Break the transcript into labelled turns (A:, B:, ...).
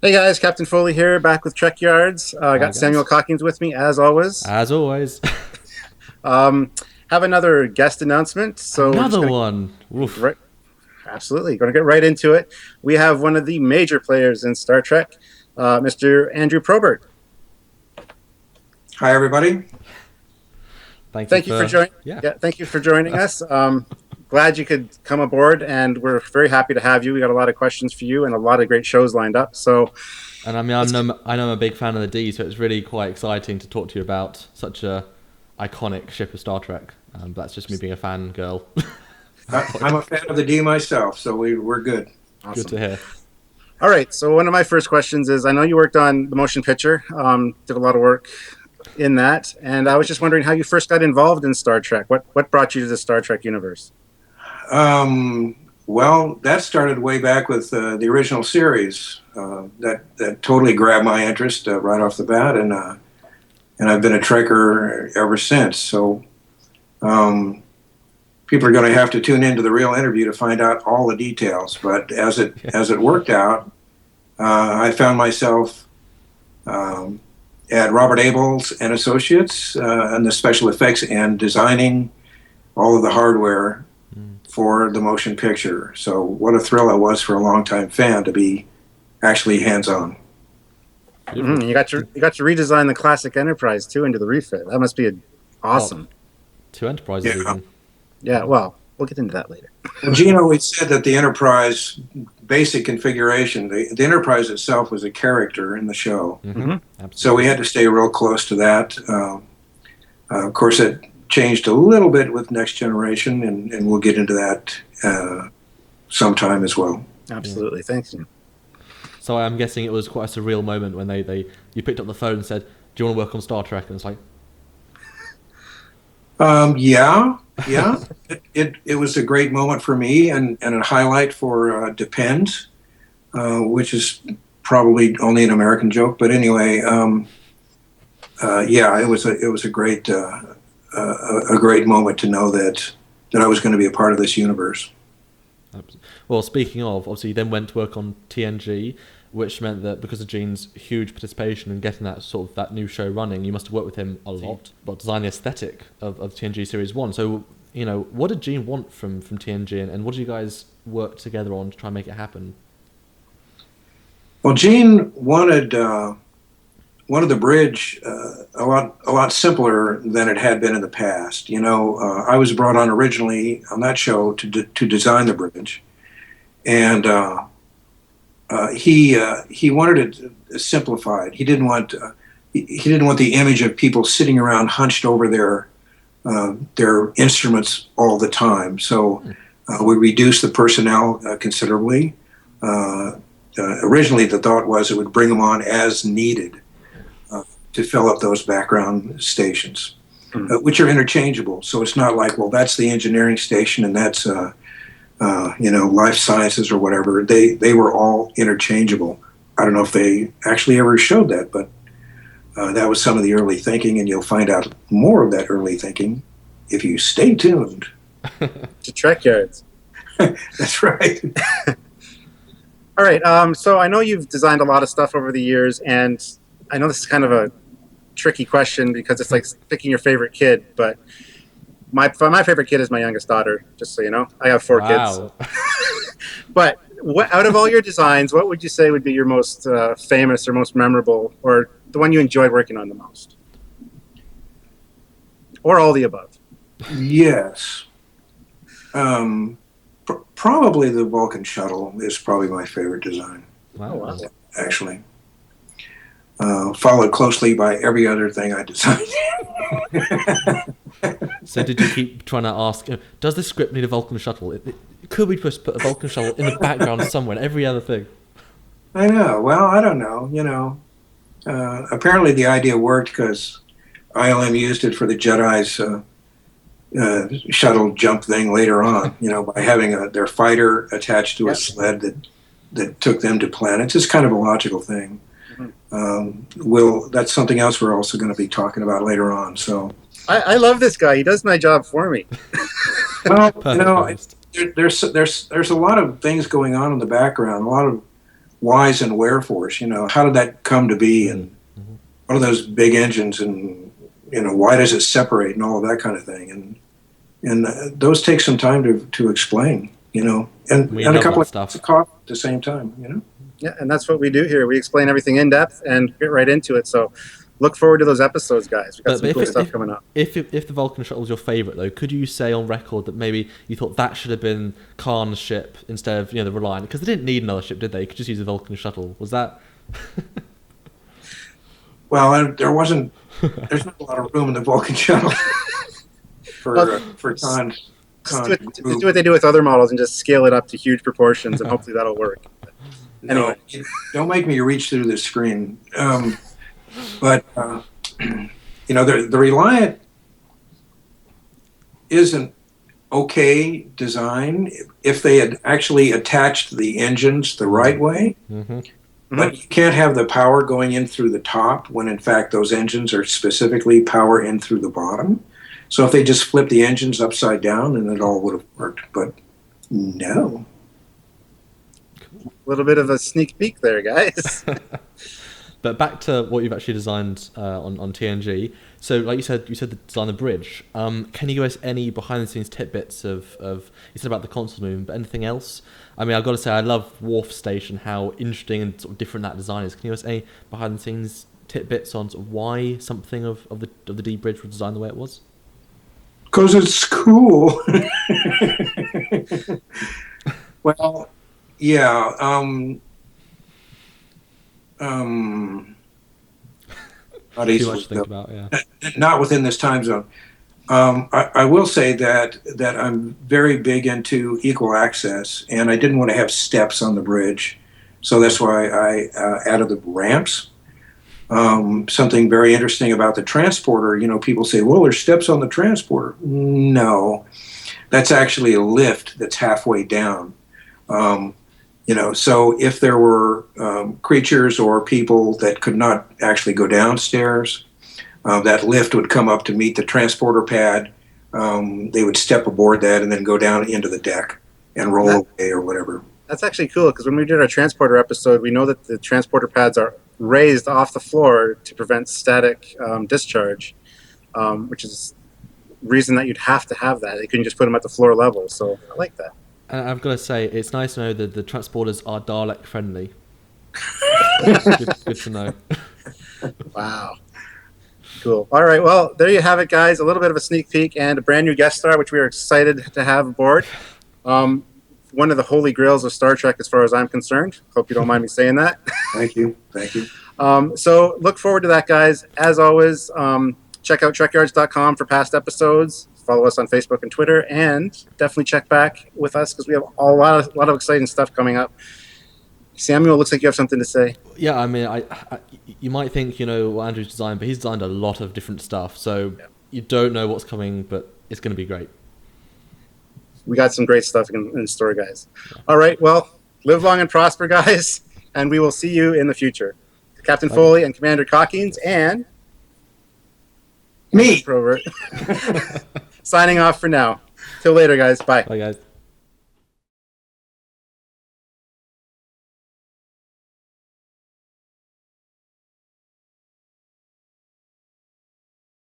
A: Hey guys, Captain Foley here, back with Trekyards. I
B: Hi
A: got Samuel
B: guys.
A: Calkins with me as always.
B: As always,
A: Um, have another guest announcement, so we're just
B: another
A: going
B: one.
A: to
B: Oof.
A: right, absolutely going to get right into it. We have one of the major players in Star Trek, Mr. Andrew Probert.
C: Hi, everybody.
B: Thank you
A: Thank you for
B: for
A: joining.
B: yeah.
A: Yeah, thank you for joining us. Glad you could come aboard, and we're very happy to have you. We got a lot of questions for you and a lot of great shows lined up. So
B: And I mean,
A: let's get,
B: I know I'm a big fan of the D, so it's really quite exciting to talk to you about such a iconic ship of Star Trek. But that's just me being a fan girl.
C: I'm a fan of the D myself, so we're good.
B: Good
A: awesome.
B: to hear.
A: All right. So one of my first questions is: I know you worked on the motion picture, did a lot of work in that, and I was just wondering how you first got involved in Star Trek. What brought you to the Star Trek universe?
C: Well, that started way back with the original series. That totally grabbed my interest right off the bat, and I've been a Trekker ever since. So um, people are going to have to tune into the real interview to find out all the details. But as it worked out, I found myself um, at Robert Abels and Associates and the special effects and designing all of the hardware for the motion picture. So what a thrill it was for a longtime fan to be actually hands-on.
B: Beautiful.
A: You got to redesign the classic Enterprise too into the refit. That must be
B: Oh,
A: awesome.
B: two enterprises
C: Yeah.
B: even.
A: Yeah. Well, we'll get into that later.
C: Well, Gene always said that the Enterprise basic configuration, the Enterprise itself was a character in the show.
B: Mm-hmm.
C: So we
B: Absolutely.
C: had to stay real close to that. Of course, it changed a little bit with Next Generation, and we'll get into that sometime as well.
B: Yeah.
A: Absolutely. Thanks. You.
B: So I'm guessing it was quite a surreal moment when they you picked up the phone and said, "Do you want to work on Star Trek?" And it's like,
C: Yeah, yeah. It was a great moment for me and a highlight for Depends, which is probably only an American joke, but anyway, yeah, it was a great moment to know that I was going to be a part of this universe.
B: well, speaking of, obviously, you then went to work on TNG, which meant that because of Gene's huge participation in getting that sort of that new show running, you must have worked with him a lot, but design the aesthetic of TNG Series One. So, what did Gene want from TNG, and what did you guys work together on to try and make it happen?
C: Well, Gene wanted the bridge a lot simpler than it had been in the past. I was brought on originally on that show to design the bridge, and he wanted it simplified. He didn't want the image of people sitting around hunched over their instruments all the time. So we reduced the personnel considerably. Originally, the thought was it would bring them on as needed to fill up those background stations, which are interchangeable. So it's not like, well, that's the engineering station and that's life sciences or whatever. They were all interchangeable. I don't know if they actually ever showed that, but that was some of the early thinking, and you'll find out more of that early thinking if you stay tuned.
A: To Trekyards.
C: That's right.
A: All right. So I know you've designed a lot of stuff over the years, and I know this is kind of a tricky question because it's like picking your favorite kid. But my favorite kid is my youngest daughter. Just so you know, I have four kids.
B: Wow.
A: But out of all your designs, what would you say would be your most famous or most memorable, or the one you enjoyed working on the most, or all the above?
C: Yes. Probably the Vulcan shuttle is probably my favorite design,
A: Oh wow.
B: Wow.
C: actually. Followed closely by every other thing I designed.
B: So did you keep trying to ask, does this script need a Vulcan shuttle? Could we just put a Vulcan shuttle in the background somewhere and every other thing?
C: I know. Well, I don't know. Apparently the idea worked because ILM used it for the Jedi's shuttle jump thing later on. By having their fighter attached to a
A: Yep.
C: sled that took them to planets. It's kind of a logical thing. That's something else we're also going to be talking about later on. So,
A: I love this guy. He does my job for me.
C: well,
B: Perfect. Honest.
C: there's a lot of things going on in the background, a lot whys and wherefores. How did that come to be, and what are those big engines, and why does it separate, and all of that kind of thing, and those take some time to explain, and a couple of stuff of coffee at the same time.
A: Yeah, and that's what we do here. We explain everything in depth and get right into it. So look forward to those episodes, guys. We've got some cool stuff coming up.
B: If the Vulcan shuttle was your favourite, though, could you say on record that maybe you thought that should have been Khan's ship instead of the Reliant? Because they didn't need another ship, did they? You could just use the Vulcan shuttle. Was that?
C: Well, there's not a lot of room in the Vulcan shuttle for Khan's.
A: Just do what they do with other models and just scale it up to huge proportions, and hopefully that'll work. Anyway,
C: no, don't make me reach through the screen. But the Reliant is an okay design if they had actually attached the engines the right way.
B: Mm-hmm.
C: But you can't have the power going in through the top when in fact those engines are specifically power in through the bottom. So if they just flipped the engines upside down, then it all would have worked. But no.
A: A little bit of a sneak peek there, guys.
B: But back to what you've actually designed on TNG. So, like you said design the bridge. Can you give us any behind-the-scenes tidbits of you said about the console moon, but anything else? I mean, I've got to say, I love Wharf Station, how interesting and sort of different that design is. Can you give us any behind-the-scenes tidbits on sort of why something of the D bridge was designed the way it was?
C: Because it's cool. Well, yeah. Not
B: Too much to think about, yeah.
C: Not within this time zone. I will say that I'm very big into equal access, and I didn't want to have steps on the bridge, so that's why I added the ramps. Something very interesting about the transporter, people say, well, there's steps on the transporter. No, that's actually a lift that's halfway down. So if there were creatures or people that could not actually go downstairs, that lift would come up to meet the transporter pad. They would step aboard that and then go down into the deck and roll away or whatever.
A: That's actually cool, because when we did our transporter episode, we know that the transporter pads are raised off the floor to prevent static discharge, which is the reason that you'd have to have that. They couldn't just put them at the floor level, so I like that.
B: And I've got to say, it's nice to know that the transporters are Dalek friendly. good to know.
A: Wow. Cool. All right, well, there you have it, guys. A little bit of a sneak peek and a brand new guest star, which we are excited to have aboard. One of the holy grails of Star Trek, as far as I'm concerned. Hope you don't mind me saying that.
C: Thank you.
A: So look forward to that, guys. As always, check out Trekyards.com for past episodes. Follow us on Facebook and Twitter, and definitely check back with us because we have a lot of exciting stuff coming up. Samuel, looks like you have something to say.
B: Yeah, I mean, I you might think what Andrew's designed, but he's designed a lot of different stuff, so you don't know what's coming, but it's going to be great.
A: We got some great stuff in store, guys. Yeah. All right, well, live long and prosper, guys, and we will see you in the future. Captain Foley and Commander Cockings and
C: me,
A: Probert, signing off for now. Till later, guys. Bye.
B: Bye, guys.